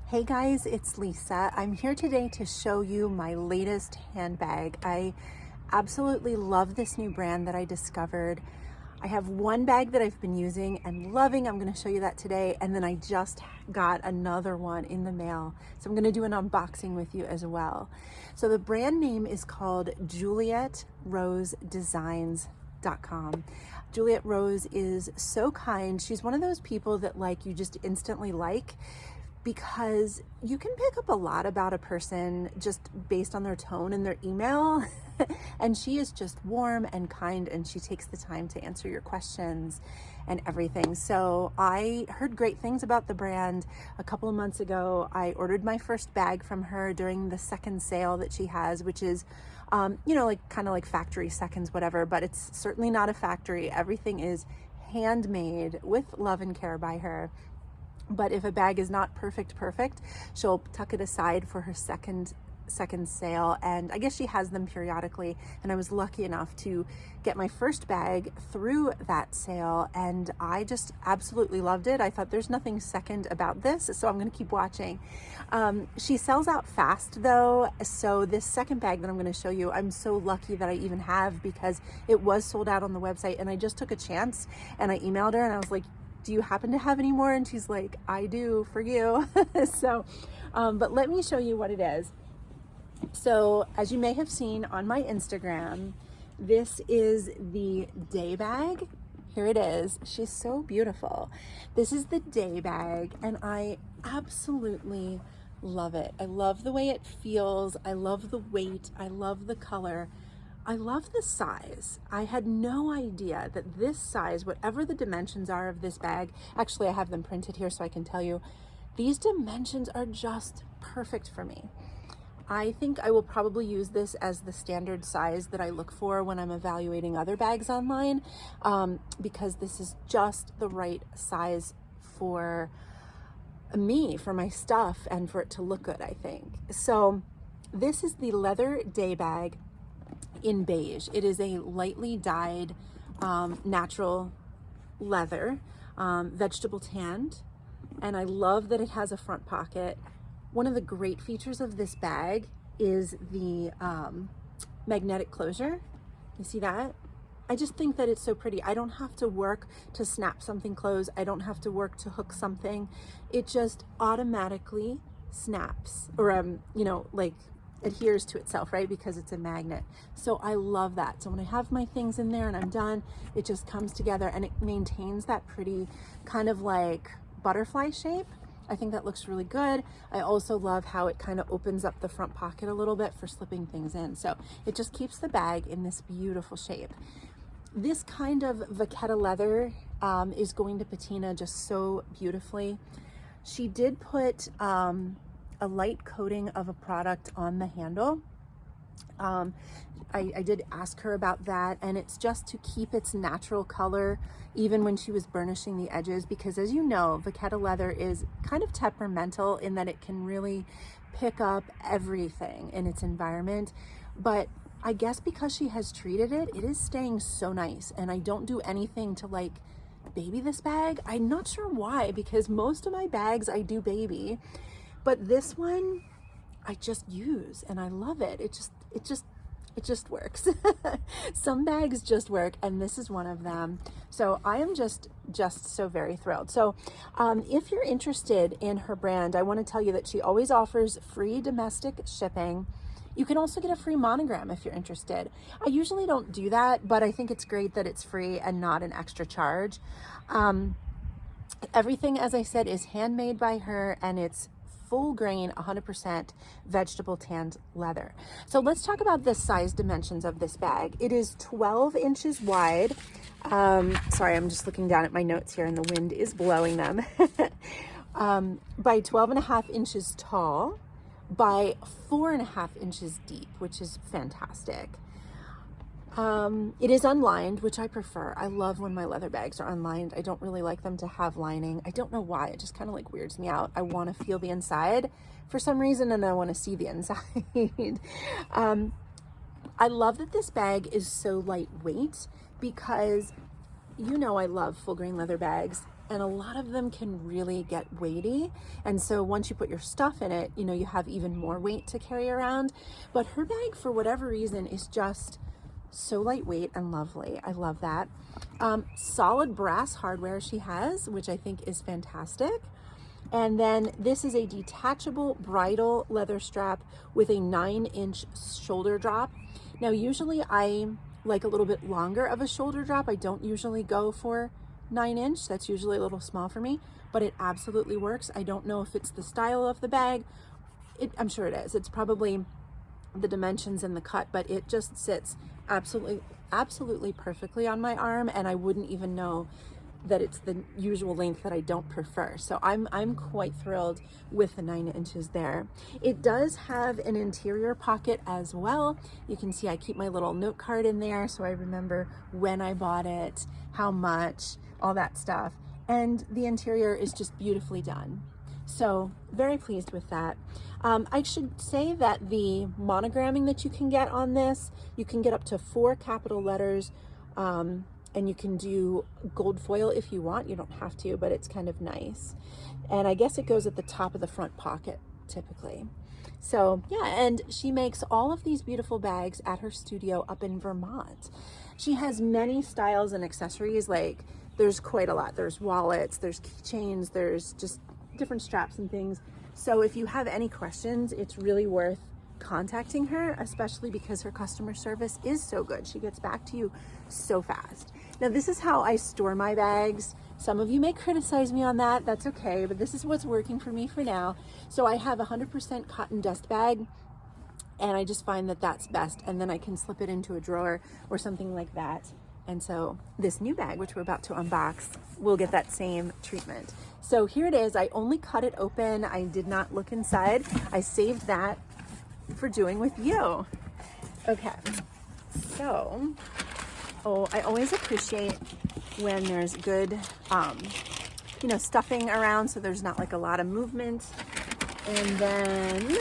Hey guys, it's Lisa. I'm here today to show you my latest handbag. I absolutely love this new brand that I discovered. I have one bag that I've been using and loving. I'm going to show you that today. And then I just got another one in the mail. So I'm going to do an unboxing with you as well. So the brand name is called Juliette Rose Designs.com. Juliette Rose is so kind. She's one of those people that you just instantly like, because you can pick up a lot about a person just based on their tone and their email. And she is just warm and kind, and she takes the time to answer your questions and everything. So I heard great things about the brand. A couple of months ago, I ordered my first bag from her during the second sale that she has, which is kind of like factory seconds, whatever, but it's certainly not a factory. Everything is handmade with love and care by her. But if a bag is not perfect, she'll tuck it aside for her second sale. And I guess she has them periodically. And I was lucky enough to get my first bag through that sale, and I just absolutely loved it. I thought there's nothing second about this, so I'm going to keep watching. She sells out fast though. So this second bag that I'm going to show you, I'm so lucky that I even have, because it was sold out on the website, and I just took a chance and I emailed her and I was like, do you happen to have any more? And she's like, I do, for you. But let me show you what it is. So as you may have seen on my Instagram, this is the day bag. Here it is. She's so beautiful. This is the day bag, and I absolutely love it. I love the way it feels. I love the weight. I love the color. I love the size. I had no idea that this size, whatever the dimensions are of this bag, actually I have them printed here so I can tell you, these dimensions are just perfect for me. I think I will probably use this as the standard size that I look for when I'm evaluating other bags online, because this is just the right size for me, for my stuff, and for it to look good, I think. So this is the leather day bag in beige. It is a lightly dyed natural leather, vegetable tanned, and I love that it has a front pocket. One of the great features of this bag is the magnetic closure. You see that? I just think that it's so pretty. I don't have to work to snap something closed. I don't have to work to hook something. It just automatically snaps, or adheres to itself, right? Because it's a magnet. So I love that. So when I have my things in there and I'm done, it just comes together and it maintains that pretty kind of like butterfly shape. I think that looks really good. I also love how it kind of opens up the front pocket a little bit for slipping things in. So it just keeps the bag in this beautiful shape. This kind of vachetta leather is going to patina just so beautifully. She did put a light coating of a product on the handle. I did ask her about that, and it's just to keep its natural color even when she was burnishing the edges, because as you know, vachetta leather is kind of temperamental in that it can really pick up everything in its environment. But I guess because she has treated it, it is staying so nice, and I don't do anything to baby this bag. I'm not sure why, because most of my bags I do baby, but this one I just use and I love it. It just works. Some bags just work, and this is one of them. So I am just so very thrilled. So if you're interested in her brand, I want to tell you that she always offers free domestic shipping. You can also get a free monogram if you're interested. I usually don't do that, but I think it's great that it's free and not an extra charge. Everything, as I said, is handmade by her, and it's full grain, 100% vegetable tanned leather. So let's talk about the size dimensions of this bag. It is 12 inches wide. Sorry, I'm just looking down at my notes here and the wind is blowing them. By 12.5 inches tall, by 4.5 inches deep, which is fantastic. It is unlined, which I prefer. I love when my leather bags are unlined. I don't really like them to have lining. I don't know why. It just kind of weirds me out. I want to feel the inside for some reason, and I want to see the inside. I love that this bag is so lightweight, because I love full grain leather bags. and a lot of them can really get weighty. And so once you put your stuff in it, you know, you have even more weight to carry around. But her bag, for whatever reason, is just so lightweight and lovely. I love that. Solid brass hardware she has, which I think is fantastic. And then this is a detachable bridle leather strap with a 9-inch shoulder drop. Now, usually I like a little bit longer of a shoulder drop. I don't usually go for 9-inch. That's usually a little small for me, but it absolutely works. I don't know if it's the style of the bag. I'm sure it is. It's probably the dimensions and the cut, but it just sits absolutely perfectly on my arm, and I wouldn't even know that it's the usual length that I don't prefer. So I'm quite thrilled with the 9 inches there. It does have an interior pocket as well. You can see I keep my little note card in there so I remember when I bought it, how much, all that stuff. And the interior is just beautifully done. So very pleased with that. I should say that the monogramming that you can get on this, you can get up to 4 capital letters, and you can do gold foil if you want. You don't have to, but it's kind of nice. And I guess it goes at the top of the front pocket typically. So yeah, and she makes all of these beautiful bags at her studio up in Vermont. She has many styles and accessories. Like, there's quite a lot. There's wallets, there's keychains, there's just different straps and things. So if you have any questions, it's really worth contacting her, especially because her customer service is so good. She gets back to you so fast. Now, this is how I store my bags. Some of you may criticize me on that. That's okay, but this is what's working for me for now. So I have a 100% cotton dust bag, and I just find that that's best. And then I can slip it into a drawer or something like that. And so this new bag, which we're about to unbox, will get that same treatment. So here it is. I only cut it open. I did not look inside. I saved that for doing with you. Okay, so, I always appreciate when there's good, you know, stuffing around, so there's not like a lot of movement. And then,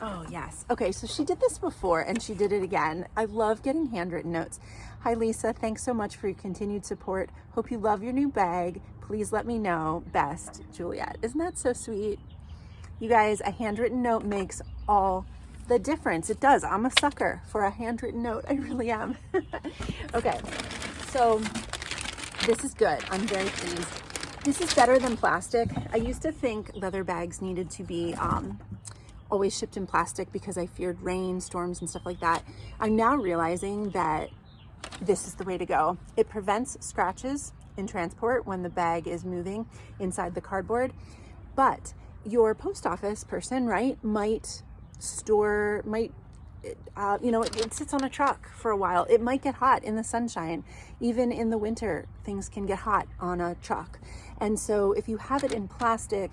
oh yes. Okay, so she did this before and she did it again. I love getting handwritten notes. Hi Lisa, thanks so much for your continued support. Hope you love your new bag. Please let me know. Best, Juliette. Isn't that so sweet? You guys, a handwritten note makes all the difference. It does. I'm a sucker for a handwritten note. I really am. Okay, so this is good. I'm very pleased. This is better than plastic. I used to think leather bags needed to be always shipped in plastic because I feared rain, storms, and stuff like that. I'm now realizing that this is the way to go. It prevents scratches in transport when the bag is moving inside the cardboard, but your post office person, right, might store, you know, it sits on a truck for a while. It might get hot in the sunshine. Even in the winter, things can get hot on a truck. And so if you have it in plastic,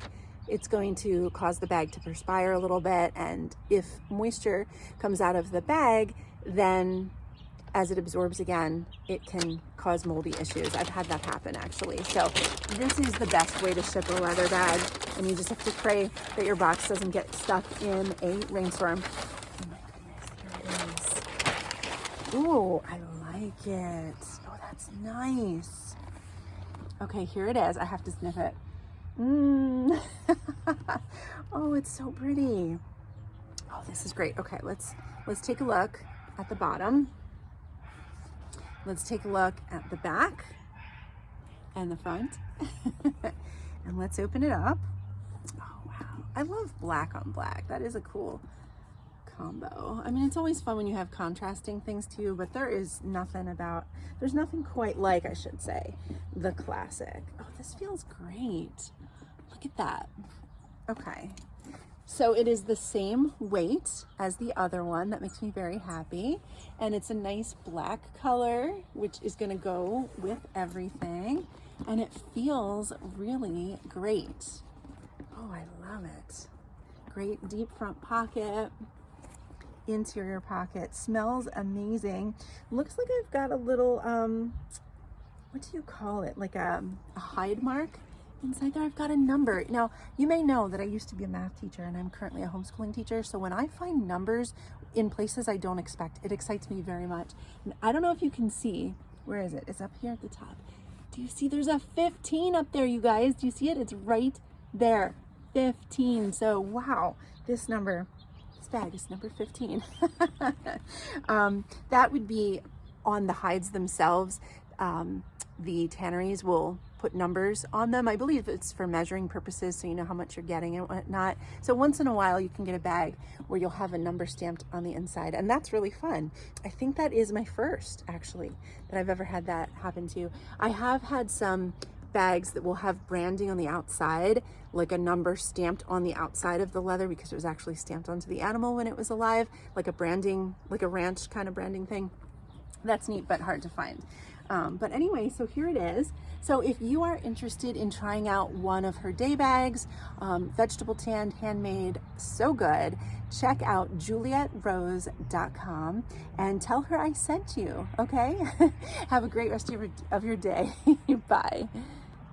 it's going to cause the bag to perspire a little bit. And if moisture comes out of the bag, then as it absorbs again, it can cause moldy issues. I've had that happen actually. So this is the best way to ship a leather bag, and you just have to pray that your box doesn't get stuck in a rainstorm. Oh my goodness, here it is. Ooh, I like it. Oh, that's nice. Okay, here it is. I have to sniff it. Oh, it's so pretty. Oh, this is great. Okay, let's take a look at the bottom. Let's take a look at the back and the front. And let's open it up. Oh, wow. I love black on black. That is a cool combo. I mean, it's always fun when you have contrasting things too, but there's nothing quite like, I should say, the classic. Oh, this feels great. Look at that. Okay. So it is the same weight as the other one. That makes me very happy. And it's a nice black color, which is gonna go with everything. And it feels really great. Oh, I love it. Great deep front pocket, interior pocket, smells amazing. Looks like I've got a little, what do you call it? Like a hide mark inside there. I've got a number. Now, you may know that I used to be a math teacher and I'm currently a homeschooling teacher. So when I find numbers in places I don't expect, it excites me very much. And I don't know if you can see, where is it? It's up here at the top. Do you see there's a 15 up there, you guys? Do you see it? It's right there, 15. So wow, this bag is number 15. That would be on the hides themselves. The tanneries will put numbers on them. I believe it's for measuring purposes, so you know how much you're getting and whatnot. So once in a while you can get a bag where you'll have a number stamped on the inside, and that's really fun. I think that is my first, actually, that I've ever had that happen to. I have had some bags that will have branding on the outside, like a number stamped on the outside of the leather because it was actually stamped onto the animal when it was alive, like a branding, like a ranch kind of branding thing. That's neat, but hard to find. But anyway, so here it is. So if you are interested in trying out one of her day bags, vegetable tanned, handmade, so good, check out JulietteRose.com and tell her I sent you, okay? Have a great rest of your day. Bye.